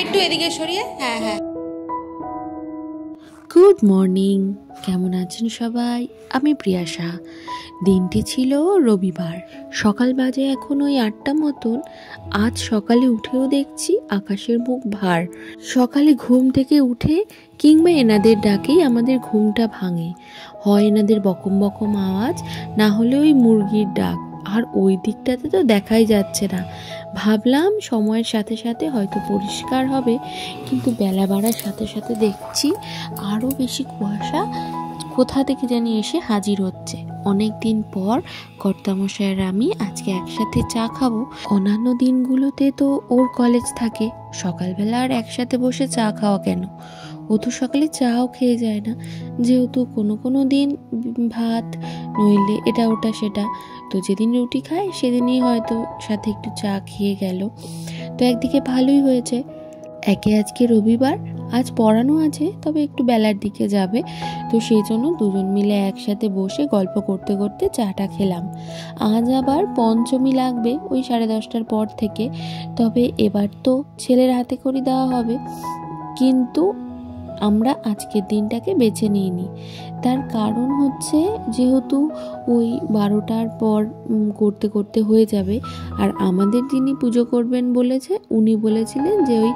একটু এদিকে সরিয়ে। হ্যাঁ হ্যাঁ। গুড মর্নিং, কেমন আছেন সবাই? আমি প্রিয়াশা। দিনটি ছিল রবিবার, সকাল বাজে এখন ওই 8টা মতন। আজ সকালে উঠেও দেখছি আকাশের মুখ ভার। সকালে ঘুম থেকে উঠে কিংবা এনাদের ডাকেই আমাদের ঘুমটা ভাঙে। হয় এনাদের বকম বকম আওয়াজ, না হলে ওই মুরগির ডাক। আর ওই দিকটাতে তো দেখাই যাচ্ছে না। ভাবলাম সময়ের সাথে সাথে হয়তো পরিষ্কার হবে, কিন্তু বেলা বাড়ার সাথে সাথে দেখছি আরও বেশি কুয়াশা কোথা থেকে জানি এসে হাজির হচ্ছে। অনেক দিন পর কর্তামশাইয়ের আমি আজকে একসাথে চা খাবো। অন্যান্য দিনগুলোতে তো ওর কলেজ থাকে, সকালবেলা আর একসাথে বসে চা খাওয়া কেন? ও তো সকালে চাও খেয়ে যায় না, যেহেতু কোনো দিন ভাত, নইলে এটা ওটা সেটা। তো যেদিন রুটি খায় সেদিনই হয়তো সাথে একটু চা খেয়ে গেল। তো একদিকে ভালোই হয়েছে, আজকে রবিবার, আজ পড়ানো আছে, তবে একটু বেলার দিকে যাবে। তো সেই জন্য দুজন মিলে একসাথে বসে গল্প করতে করতে চাটা খেলাম। আজ আবার পঞ্চমী লাগবে ওই 10:30টার পর থেকে। তবে এবার তো ছেলের হাতে করে দেওয়া হবে, কিন্তু আমরা আজকের দিনটাকে বেছে নিইনি। তার কারণ হচ্ছে, যেহেতু ওই 12টার পর করতে করতে হয়ে যাবে, আর আমাদের যিনি পুজো করবেন বলেছে, উনি বলেছিলেন যে ওই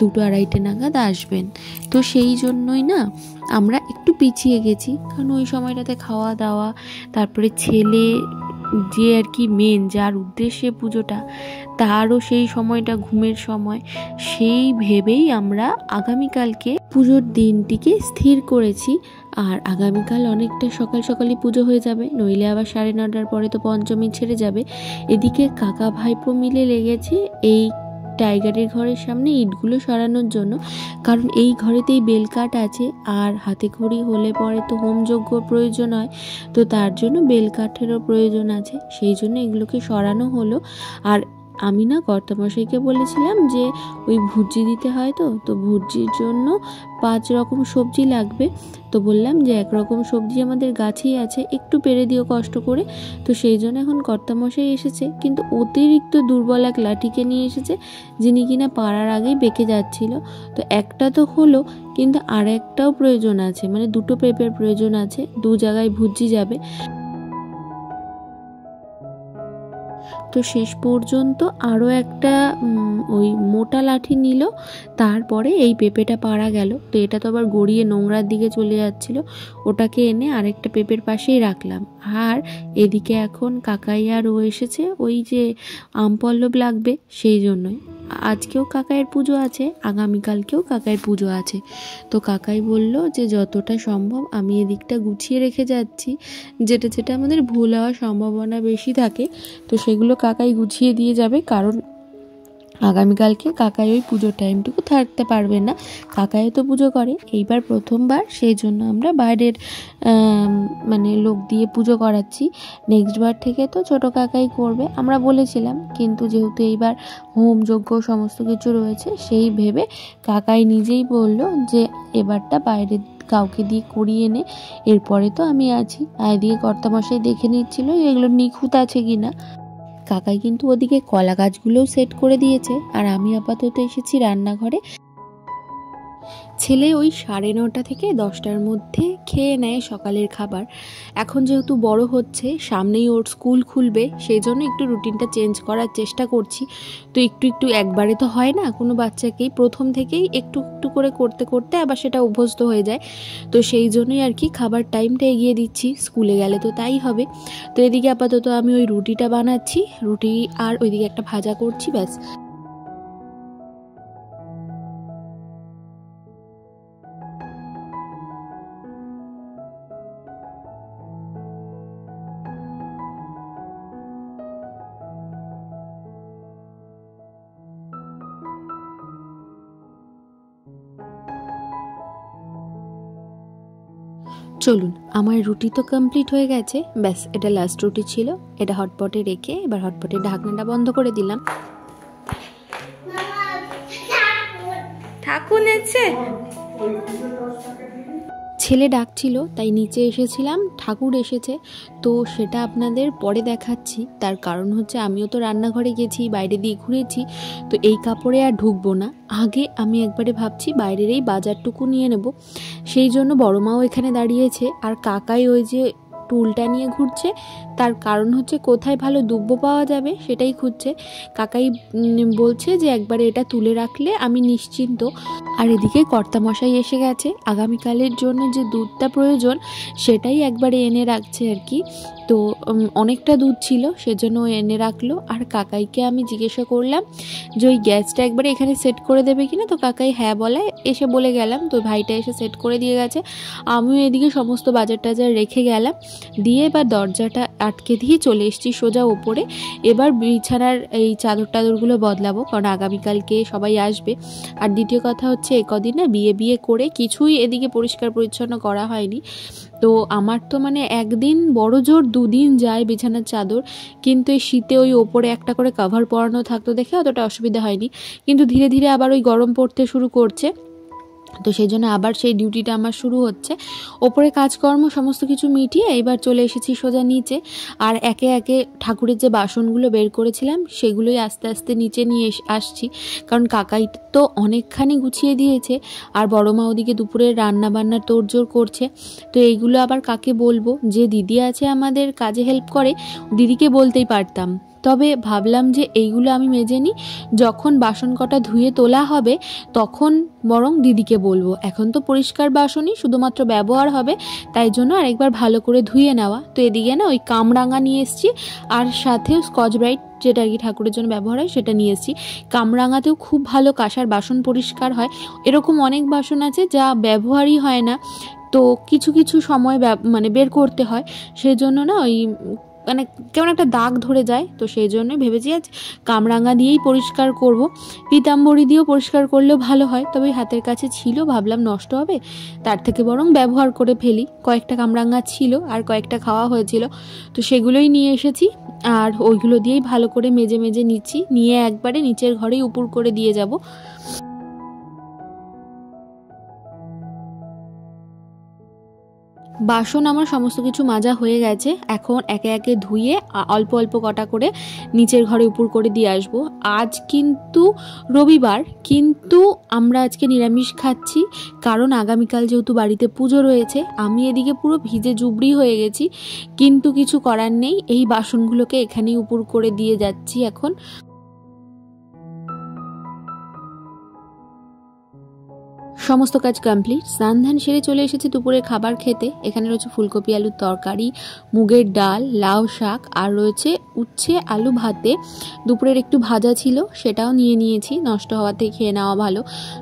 2-2:30 নাগাদ আসবেন। তো সেই জন্যই না আমরা একটু পিছিয়ে গেছি, কারণ ওই সময়টাতে খাওয়া দাওয়া, তারপরে ছেলে যে আর কি মেন, যার উদ্দেশ্যে পুজোটা, তারও সেই সময়টা ঘুমের সময়। সেই ভেবেই আমরা আগামীকালকে পুজোর দিনটিকে স্থির করেছি। আর আগামীকাল অনেকটা সকাল সকালই পুজো হয়ে যাবে, নইলে আবার 9:30টার পরে তো পঞ্চমী ছেড়ে যাবে। এদিকে কাকা ভাইপো মিলে লেগেছে এই টাইগারের ঘরের সামনে ইটগুলো সরানোর জন্য, কারণ এই ঘরেতেই বেলকাঠ আছে, আর হাতে খড়ি হলে পরে তো হোমযজ্ঞ প্রয়োজন হয়, তো তার জন্য বেলকাঠেরও প্রয়োজন আছে। সেই জন্য এগুলোকে সরানো হলো। আর আমি না কর্তামশাইকে বলেছিলাম যে ওই ভুজি দিতে হয়, তো ভুজির জন্য 5 রকম সবজি লাগবে। তো বললাম যে 1 রকম সবজি আমাদের গাছেই আছে, একটু পেরে দিও কষ্ট করে। তো সেই জন্য এখন কর্তামশাই এসেছে, কিন্তু অতিরিক্ত দুর্বল এক লাঠিকে নিয়ে এসেছে, যিনি কিনা পাড়ার আগেই বেঁকে যাচ্ছিল। তো একটা তো হলো, কিন্তু আর একটাও প্রয়োজন আছে, মানে 2টো পেঁপের প্রয়োজন আছে, 2 জায়গায় ভুজি যাবে। তো শেষ পর্যন্ত আরও একটা ওই মোটা লাঠি নিল, তারপরে এই পেঁপেটা পাড়া গেল। তো এটা তো আবার গড়িয়ে নোংরার দিকে চলে যাচ্ছিল, ওটাকে এনে আরেকটা পেঁপের পাশেই রাখলাম। আর এদিকে এখন কাকাই আর ও এসেছে, ওই যে আমপল্লব লাগবে সেই জন্যই। আজকেও কাকাইয়ের পুজো আছে, আগামীকালকেও কাকাইয়ের পুজো আছে। তো কাকাই বলল যে যতটা সম্ভব আমি এদিকটা গুছিয়ে রেখে যাচ্ছি, যেটা যেটা আমাদের ভুল হওয়ার সম্ভাবনা বেশি থাকে, তো সেগুলো কাকাই গুছিয়ে দিয়ে যাবে। কারণ আগামীকালকে কাকাই ওই পুজোর টাইমটুকু থাকতে পারবে না, কাকাই তো পুজো করে, এইবার প্রথমবার, সেই জন্য আমরা বাইরের মানে লোক দিয়ে পুজো করাচ্ছি। নেক্সট বার থেকে তো ছোটো কাকাই করবে আমরা বলেছিলাম, কিন্তু যেহেতু এইবার হোমযজ্ঞ সমস্ত কিছু রয়েছে, সেই ভেবে কাকাই নিজেই বলল যে এবারটা বাইরে কাউকে দিয়ে করিয়ে নে, এরপরে তো আমি আছি। এদিকে কর্তামশাই দেখে নিচ্ছিল এগুলো নিখুঁত আছে কিনা। কাকাই কিন্তু ওদিকে কলা গাছগুলোও সেট করে দিয়েছে, আর আমি আপাতত এসেছি রান্নাঘরে। ছেলে ওই 9:30 থেকে 10টার মধ্যে খেয়ে নেয় সকালের খাবার। এখন যেহেতু বড় হচ্ছে, সামনেই ওর স্কুল খুলবে, সেই জন্য একটু রুটিনটা চেঞ্জ করার চেষ্টা করছি। তো একটু একবারে তো হয় না, কোনো বাচ্চাকেই প্রথম থেকেই একটু একটু করে করতে করতে আবার সেটা অভ্যস্ত হয়ে যায়। তো সেই জন্যই আর কি খাবার টাইমটা এগিয়ে দিচ্ছি, স্কুলে গেলে তো তাই হবে। তো এদিকে আপাতত আমি ওই রুটিটা বানাচ্ছি, রুটি আর ওইদিকে একটা ভাজা করছি, ব্যাস। চলুন, আমার রুটি তো কমপ্লিট হয়ে গেছে, ব্যাস এটা লাস্ট রুটি ছিল। এটা হটপটে রেখে এবার হটপটের ঢাকনাটা বন্ধ করে দিলাম। ঠাকুর এসেছে। ছেলে ডাকছিল তাই নিচে এসেছিলাম, ঠাকুর এসেছে তো সেটা আপনাদের পরে দেখাচ্ছি। তার কারণ হচ্ছে আমিও তো রান্নাঘরে গেছি, বাইরে দিয়ে ঘুরেছি, তো এই কাপড়ে আর ঢুকবো না। আগে আমি একবারে ভাবছি বাইরের এই বাজারটুকু নিয়ে নেব, সেই জন্য বড় মাও এখানে দাঁড়িয়েছে আর কাকাই ওই যে টুলটা নিয়ে ঘুরছে। তার কারণ হচ্ছে কোথায় ভালো দুব্বো পাওয়া যাবে সেটাই খুঁজছে। কাকাই বলছে যে একবারে এটা তুলে রাখলে আমি নিশ্চিন্ত। আর এদিকে কর্তামশাই এসে গেছে, আগামীকালের জন্য যে দুধটা প্রয়োজন সেটাই একবারে এনে রাখছে আর কি। তো অনেকটা দুধ ছিল সেজন্য এনে রাখলো। আর কাকাইকে আমি জিজ্ঞাসা করলাম যে ওই গ্যাসটা একবারে এখানে সেট করে দেবে কিনা, তো কাকাই হ্যাঁ বলে এসে বলে গেলাম, তো ভাইটা এসে সেট করে দিয়ে গেছে। আমিও এদিকে সমস্ত বাজার টাজার রেখে গেলাম, দিয়ে এবার দরজাটা আটকে দিয়ে চলে এসেছি সোজা ওপরে। এবার বিছানার এই চাদর টাদরগুলো বদলাবো, কারণ আগামীকালকে সবাই আসবে। আর দ্বিতীয় কথা হচ্ছে একদিন না বিয়ে করে কিছুই এদিকে পরিষ্কার পরিচ্ছন্ন করা হয়নি। তো আমার তো মানে একদিন বড় জোর 2 দিন যায় বিছানার চাদর, কিন্তু এই শীতে ওই ওপরে একটা করে কভার পরানো থাকতো দেখে অতটা অসুবিধা হয়নি, কিন্তু ধীরে ধীরে আবার ওই গরম পড়তে শুরু করছে, তো সেই জন্য আবার সেই ডিউটিটা আমার শুরু হচ্ছে। ওপরে কাজকর্ম সমস্ত কিছু মিটিয়ে এবার চলে এসেছি সোজা নিচে। আর একে একে ঠাকুরের যে বাসনগুলো বের করেছিলাম সেগুলোই আস্তে আস্তে নিচে নিয়ে আসছি, কারণ কাকাই তো অনেকখানি গুছিয়ে দিয়েছে আর বড় মা ওদিকে দুপুরের রান্না বান্নার তোড়জোড় করছে। তো এইগুলো আবার কাকে বলবো, যে দিদি আছে আমাদের কাজে হেল্প করে দিদিকে বলতেই পারতাম, তবে ভাবলাম যে এইগুলো আমি মেজে নিই, যখন বাসন কটা ধুয়ে তোলা হবে তখন বরং দিদিকে বলবো। এখন তো পরিষ্কার বাসনই শুধুমাত্র ব্যবহার হবে, তাই জন্য আরেকবার ভালো করে ধুয়ে নেওয়া। তো এদিকে না ওই কামরাঙা নিয়ে এসেছি আর সাথে স্কচ ব্রাইট যেটা আর কি ঠাকুরের জন্য ব্যবহার হয় সেটা নিয়ে এসেছি। কামরাঙাতেও খুব ভালো কাঁসার বাসন পরিষ্কার হয়। এরকম অনেক বাসন আছে যা ব্যবহারই হয় না, তো কিছু কিছু সময় মানে বের করতে হয়, সেই জন্য না ওই মানে কেমন একটা দাগ ধরে যায়। তো সেই জন্য ভেবেছি আজ কামরাঙা দিয়েই পরিষ্কার করব। পিতাম্বরী দিয়েও পরিষ্কার করলেও ভালো হয়, তবে হাতের কাছে ছিল, ভাবলাম নষ্ট হবে, তার থেকে বরং ব্যবহার করে ফেলি। কয়েকটা কামরাঙা ছিল আর কয়েকটা খাওয়া হয়েছিল, তো সেগুলোই নিয়ে এসেছি আর ওইগুলো দিয়েই ভালো করে মেজে মেজে নিচ্ছি, নিয়ে একবারে নিচের ঘরেই উপর করে দিয়ে যাব। বাসন আমার সমস্ত কিছু মাজা হয়ে গেছে, এখন একে একে ধুয়ে অল্প অল্প কটা করে নিচের ঘরে উপর করে দিয়ে আসবো। আজ কিন্তু রবিবার, কিন্তু আমরা আজকে নিরামিষ খাচ্ছি, কারণ আগামীকাল যেহেতু বাড়িতে পুজো রয়েছে। আমি এদিকে পুরো ভিজে জুবড়ি হয়ে গেছি, কিন্তু কিছু করার নেই, এই বাসনগুলোকে এখানেই উপর করে দিয়ে যাচ্ছি এখন। সমস্ত কাজ কমপ্লিট, স্নান ধান সেরে চলে এসেছি দুপুরের খাবার খেতে। এখানে রয়েছে ফুলকপি আলুর তরকারি, মুগের ডাল, লাউ শাক, আর রয়েছে উচ্ছে আলু ভাতে। দুপুরের একটু ভাজা ছিল সেটাও নিয়ে নিয়েছি, নষ্ট হওয়াতে খেয়ে নেওয়া ভালো।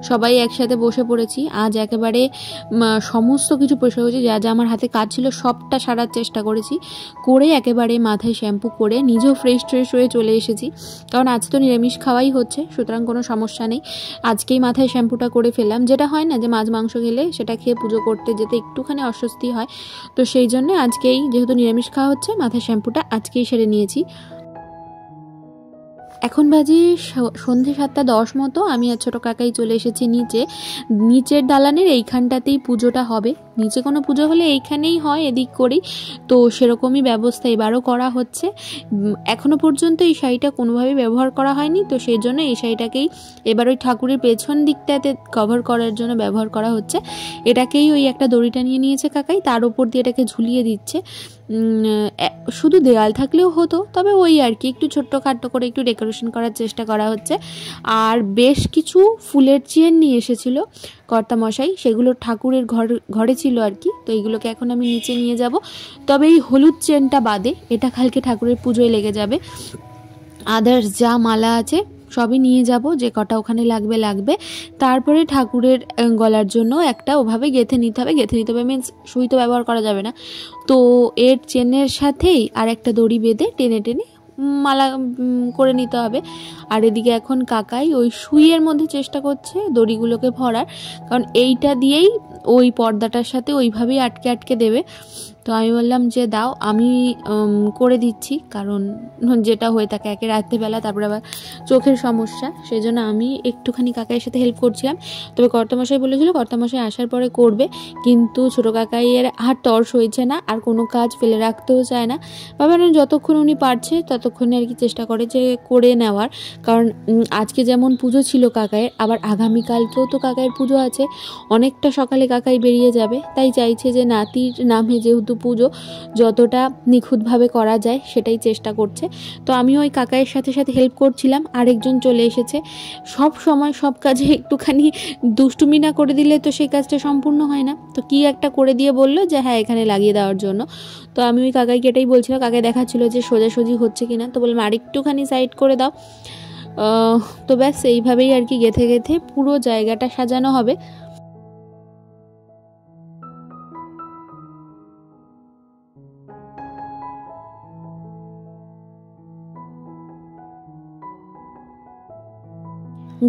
সবাই একসাথে বসে পড়েছি। আজ একেবারে সমস্ত কিছু পরিষ্কার করেছি, যা যা আমার হাতে কাজ ছিল সবটা সারার চেষ্টা করেছি, করে একেবারে মাথায় শ্যাম্পু করে নিজেও ফ্রেশ হয়ে চলে এসেছি, কারণ আজ তো নিরামিষ খাওয়াই হচ্ছে, সুতরাং কোনো সমস্যা নেই। আজকেই মাথায় শ্যাম্পুটা করে ফেললাম, যেটা হয় না যে মাছ মাংস খেলে সেটা খেয়ে পুজো করতে যেতে একটুখানি অস্বস্তি হয়, তো সেই জন্য আজকেই যেহেতু নিরামিষ খাওয়া হচ্ছে মাথায় শ্যাম্পুটা আজকেই সেরে নিয়েছি। এখন বাজে সন্ধে 7:10 মতো। আমি আর ছোটো কাকাই চলে এসেছি নিচের দালানের এইখানটাতেই পুজোটা হবে। নিচে কোনো পুজো হলে এইখানেই হয়, এদিক করেই, তো সেরকমই ব্যবস্থা এবারও করা হচ্ছে। এখনো পর্যন্ত এই শাড়িটা কোনোভাবেই ব্যবহার করা হয়নি, তো সেই জন্য এই শাড়িটাকেই এবার ওই ঠাকুরের পেছন দিকটাতে কভার করার জন্য ব্যবহার করা হচ্ছে। এটাকেই ওই একটা দড়িটা নিয়ে নিয়েছে কাকাই, তার উপর দিয়ে এটাকে ঝুলিয়ে দিচ্ছে। শুধু দেওয়াল থাকলেও হতো, তবে ওই আর কি একটু ছোট্টখাট্টো করে একটু ডেকোরেশন করার চেষ্টা করা হচ্ছে। আর বেশ কিছু ফুলের চেন নিয়ে এসেছিল কর্তামশাই, সেগুলো ঠাকুরের ঘরে ছিল আর কি, তো এইগুলোকে এখন আমি নিচে নিয়ে যাব। তবে এই হলুদ চেনটা বাদে, এটা কালকে ঠাকুরের পুজোয় লেগে যাবে। আদার্স যা মালা আছে সবই নিয়ে যাব, যে কটা ওখানে লাগবে। তারপরে ঠাকুরের গলার জন্য একটা ওভাবে গেঁথে নিতে হবে মিন্স সুই তো ব্যবহার করা যাবে না, তো এর চেনের সাথেই আর একটা দড়ি বেঁধে টেনে মালা করে নিতে হবে। আর এদিকে এখন কাকাই ওই সুইয়ের মধ্যে চেষ্টা করছে দড়িগুলোকে ভরার, কারণ এইটা দিয়েই ওই পর্দাটার সাথে ওইভাবেই আটকে দেবে। তো আমি বললাম যে দাও, আমি করে দিচ্ছি, কারণ যেটা হয়ে থাকে একে রাত্রেবেলা, তারপরে আবার চোখের সমস্যা, সেই জন্য আমি একটুখানি কাকাইয়ের সাথে হেল্প করছিলাম। তবে কর্তামশাই বলেছিল কর্তামশাই আসার পরে করবে, কিন্তু ছোটো কাকাইয়ের আর তর্স হয়েছে না, আর কোনো কাজ ফেলে রাখতেও চায় না। ভাবলাম যতক্ষণ উনি পারছে ততক্ষণে আর কি চেষ্টা করে যে করে নেওয়ার, কারণ আজকে যেমন পুজো ছিল কাকাইয়ের, আবার আগামীকালকেও তো কাকাইয়ের পুজো আছে, অনেকটা সকালে কাকাই বেরিয়ে যাবে, তাই চাইছে যে নাতির নামে যেহেতু পুজো যতটা নিখুঁতভাবে করা যায় সেটাই চেষ্টা করছে। তো আমি ওই কাকাইয়ের সাথে সাথে হেল্প করছিলাম। আরেকজন চলে এসেছে। সব সময় সব কাজে একটুখানি দুষ্টুমি না করে দিলে তো সেই কাজটা সম্পূর্ণ হয় না। তো কি একটা করে দিয়ে বললো যে হ্যাঁ এখানে লাগিয়ে দেওয়ার জন্য। তো আমি ওই কাকাইকে এটাই বলছিলাম, কাকাই দেখাচ্ছিল যে সোজাসুজি হচ্ছে কিনা, তো বললাম আরেকটুখানি সাইড করে দাও। তো ব্যাস এইভাবেই আর কি গেঁথে গেঁথে পুরো জায়গাটা সাজানো হবে।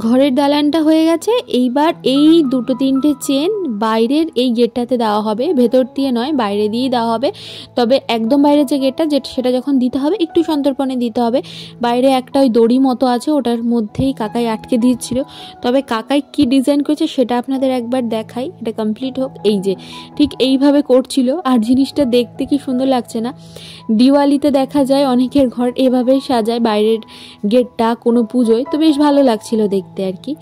ঘরের দালানটা হয়ে গেছে, এইবার এই দুটো তিনটে চেন বাইরের এই গেটটাতে দেওয়া হবে, ভেতর দিয়ে নয় বাইরে দিয়েই দেওয়া হবে। তবে একদম বাইরে যে গেটটা সেটা যখন দিতে হবে একটু সন্তর্পণে দিতে হবে। বাইরে একটা ওই দড়ি মতো আছে, ওটার মধ্যেই কাকাই আটকে দিচ্ছিল। তবে কাকাই কি ডিজাইন করেছে সেটা আপনাদের একবার দেখাই, এটা কমপ্লিট হোক। এই যে ঠিক এইভাবে করছিল, আর জিনিসটা দেখতে কি সুন্দর লাগছে না। দিওয়ালিতে দেখা যায় অনেকের ঘর এভাবেই সাজায় বাইরের গেটটা কোনো পুজোয়, তো বেশ ভালো লাগছিল দেখতে আর কি।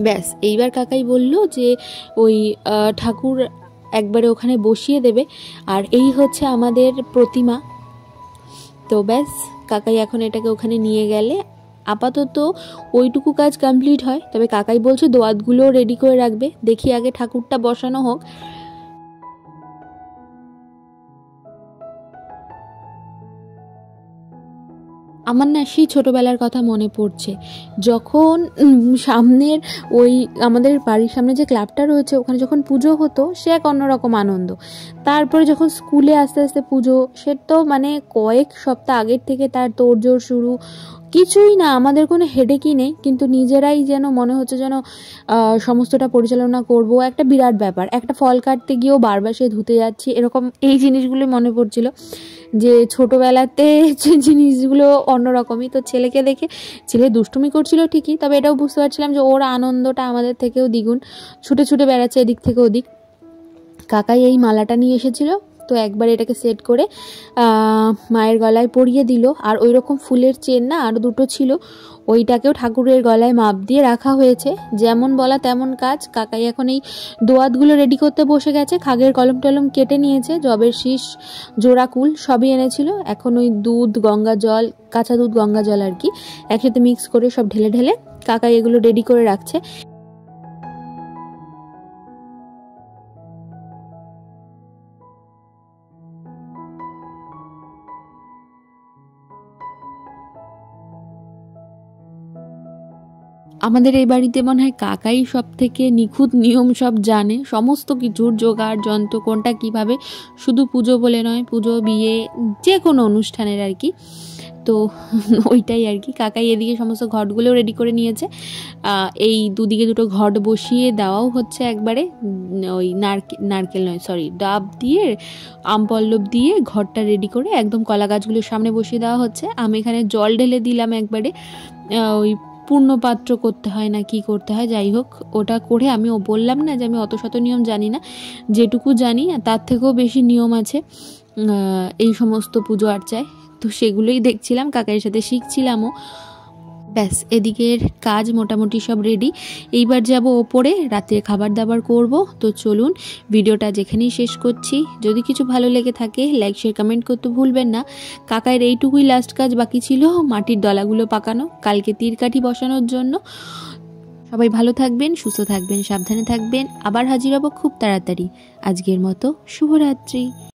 ব্যাস এইবার কাকাই বলল যে ওই ঠাকুর একবারে ওখানে বসিয়ে দেবে, আর এই হচ্ছে আমাদের প্রতিমা। তো ব্যাস কাকাই এখন এটাকে ওখানে নিয়ে গেলে আপাতত ওইটুকু কাজ কমপ্লিট হয়। তবে কাকাই বলছে দোয়াতগুলোও রেডি করে রাখবে, দেখি আগে ঠাকুরটা বসানো হোক। আমার না সেই ছোটোবেলার কথা মনে পড়ছে, যখন সামনের ওই আমাদের বাড়ির সামনে যে ক্লাবটা রয়েছে ওখানে যখন পুজো হতো সে এক অন্যরকম আনন্দ। তারপরে যখন স্কুলে আস্তে আস্তে পুজো, সে তো মানে কয়েক সপ্তাহ আগের থেকে তার তোড়জোড় শুরু, কিছুই না, আমাদের কোনো হেডেকই নেই, কিন্তু নিজেরাই যেন মনে হচ্ছে যেন সমস্তটা পরিচালনা করব, একটা বিরাট ব্যাপার। একটা ফল কাটতে গিয়েও বারবার সে ধুতে যাচ্ছি, এরকম এই জিনিসগুলোই মনে পড়ছিল যে ছোটোবেলাতে যে জিনিসগুলো অন্যরকমই। তো ছেলেকে দেখে, ছেলে দুষ্টুমি করছিল ঠিকই, তবে এটাও বুঝতে পারছিলাম যে ওর আনন্দটা আমাদের থেকেও দ্বিগুণ, ছুটে ছুটে বেড়াচ্ছে এদিক থেকে ওদিক। কাকাই এই মালাটা নিয়ে এসেছিলো, তো একবার এটাকে সেট করে মায়ের গলায় পরিয়ে দিল। আর ওই রকম ফুলের চেন না আরও দুটো ছিল, ওইটাকেও ঠাকুরের গলায় মাপ দিয়ে রাখা হয়েছে। যেমন বলা তেমন কাজ। কাকাই এখন এই দোয়াতগুলো রেডি করতে বসে গেছে, খাগের কলম টলম কেটে নিয়েছে, জবের শীষ জোড়া কুল সবই এনেছিল। এখন ওই দুধ গঙ্গা জল, কাঁচা দুধ গঙ্গা জল আর কি একসাথে মিক্স করে সব ঢেলে ঢেলে কাকাই এগুলো রেডি করে রাখছে। আমাদের এই বাড়িতে মনে হয় কাকাই সব থেকে নিখুঁত নিয়ম সব জানে, সমস্ত কিছুর জোগাড় যন্ত্র কোনটা কিভাবে, শুধু পুজো বলে নয়, পুজো বিয়ে যে কোনো অনুষ্ঠানের আর কি। তো ওইটাই আর কি। কাকাই এদিকে সমস্ত ঘটগুলো রেডি করে নিয়েছে। এই দুদিকে দুটো ঘট বসিয়ে দেওয়াও হচ্ছে একবারে, ওই নারকেল নয় সরি ডাব দিয়ে আমপল্লব দিয়ে ঘরটা রেডি করে একদম কলা গাছগুলোর সামনে বসিয়ে দেওয়া হচ্ছে। আমি এখানে জল ঢেলে দিলাম একবারে, ওই পূর্ণ পাত্র করতে হয় না কি করতে হয়, যাই হোক ওটা করে আমি বললাম না যে আমি অত শত নিয়ম জানি না, যেটুকু জানি তার থেকেও বেশি নিয়ম আছে এই সমস্ত পুজো আর্চায়। তো সেগুলোই দেখছিলাম, কাকাইয়ের সাথে শিখছিলামও। ব্যাস এদিকের কাজ মোটামুটি সব রেডি। এইবার যাব ওপরে, রাতে খাবার দাবার করব। তো চলুন ভিডিওটা যেখানেই শেষ করছি। যদি কিছু ভালো লেগে থাকে লাইক শেয়ার কমেন্ট করতে ভুলবেন না। কাকাইয়ের এইটুকুই লাস্ট কাজ বাকি ছিল, মাটির ডলাগুলো পাকানো, কালকে তীরকাঠি বসানোর জন্য। সবাই ভালো থাকবেন, সুস্থ থাকবেন, সাবধানে থাকবেন। আবার হাজির হব খুব তাড়াতাড়ি। আজকের মতো শুভরাত্রি।